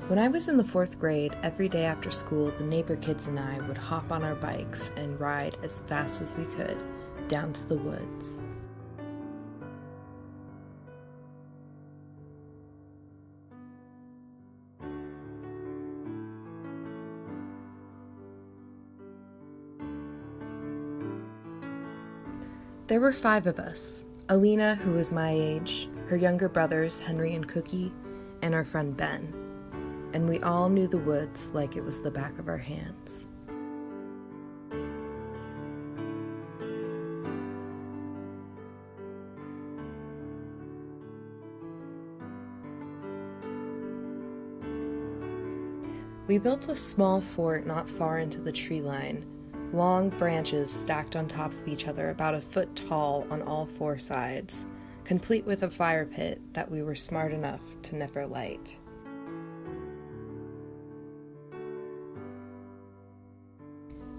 When I was in the 4th grade, every day after school, the neighbor kids and I would hop on our bikes and ride as fast as we could down to the woods. There were 5 of us: Alina, who was my age, her younger brothers Henry and Cookie, and our friend Ben. And we all knew the woods like it was the back of our hands. We built a small fort not far into the tree line, long branches stacked on top of each other about a foot tall on all 4 sides, complete with a fire pit that we were smart enough to never light.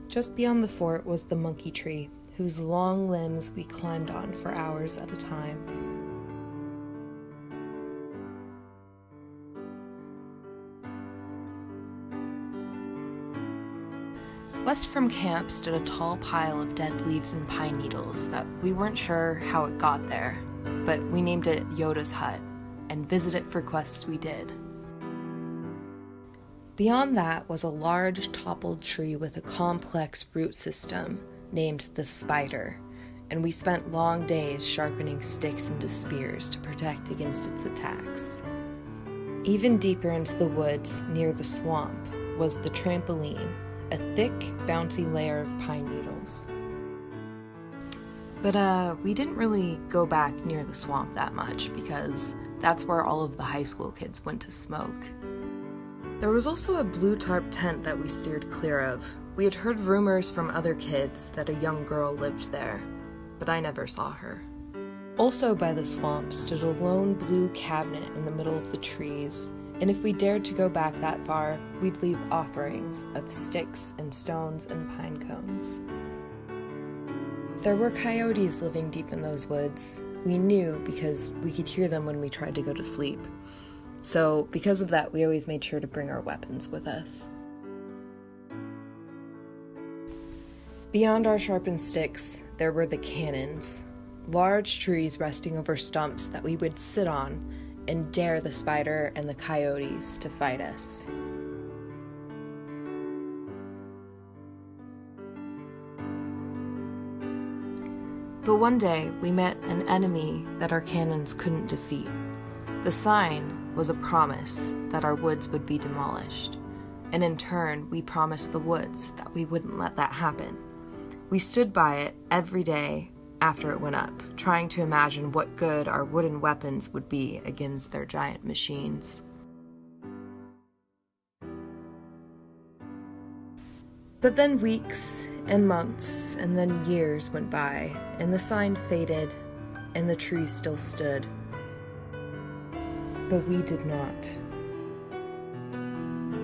Just beyond the fort was the monkey tree, whose long limbs we climbed on for hours at a time. West from camp stood a tall pile of dead leaves and pine needles that we weren't sure how it got there, but we named it Yoda's hut, and visit it for quests we did. Beyond that was a large toppled tree with a complex root system named the Spider, and we spent long days sharpening sticks into spears to protect against its attacks. Even deeper into the woods, near the swamp, was the Trampoline, a thick, bouncy layer of pine needles. But we didn't really go back near the swamp that much because that's where all of the high school kids went to smoke. There was also a blue tarp tent that we steered clear of. We had heard rumors from other kids that a young girl lived there, but I never saw her. Also by the swamp stood a lone blue cabinet in the middle of the trees, and if we dared to go back that far, we'd leave offerings of sticks and stones and pine cones. There were coyotes living deep in those woods. We knew because we could hear them when we tried to go to sleep. So because of that, we always made sure to bring our weapons with us. Beyond our sharpened sticks, there were the cannons, large trees resting over stumps that we would sit on and dare the Spider and the coyotes to fight us. But one day, we met an enemy that our cannons couldn't defeat. The sign was a promise that our woods would be demolished, and in turn, we promised the woods that we wouldn't let that happen. We stood by it every day after it went up, trying to imagine what good our wooden weapons would be against their giant machines. But then weeks and months and then years went by, and the sign faded, and the tree still stood. But we did not.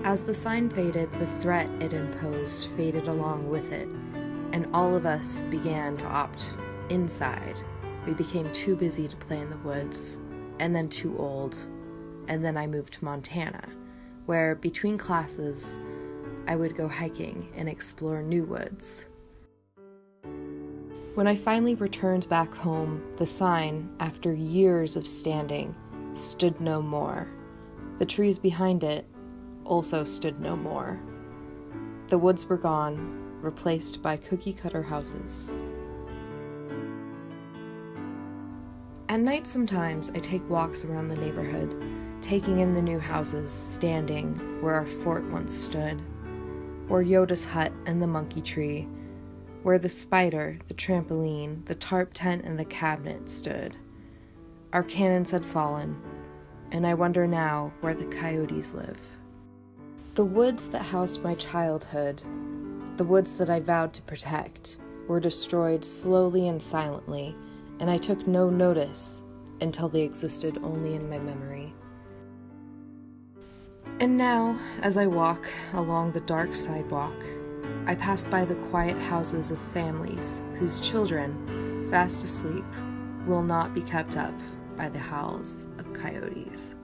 As the sign faded, the threat it imposed faded along with it, and all of us began to opt inside. We became too busy to play in the woods, and then too old, and then I moved to Montana, where between classes, I would go hiking and explore new woods. When I finally returned back home, the sign, after years of standing, stood no more. The trees behind it also stood no more. The woods were gone, replaced by cookie-cutter houses. At night sometimes I take walks around the neighborhood, taking in the new houses standing where our fort once stood, where Yoda's hut and the monkey tree, where the Spider, the Trampoline, the tarp tent, and the cabinet stood. Our cannons had fallen, and I wonder now where the coyotes live. The woods that housed my childhood, the woods that I vowed to protect, were destroyed slowly and silently, and I took no notice until they existed only in my memory. And now, as I walk along the dark sidewalk, I pass by the quiet houses of families whose children, fast asleep, will not be kept up by the howls of coyotes.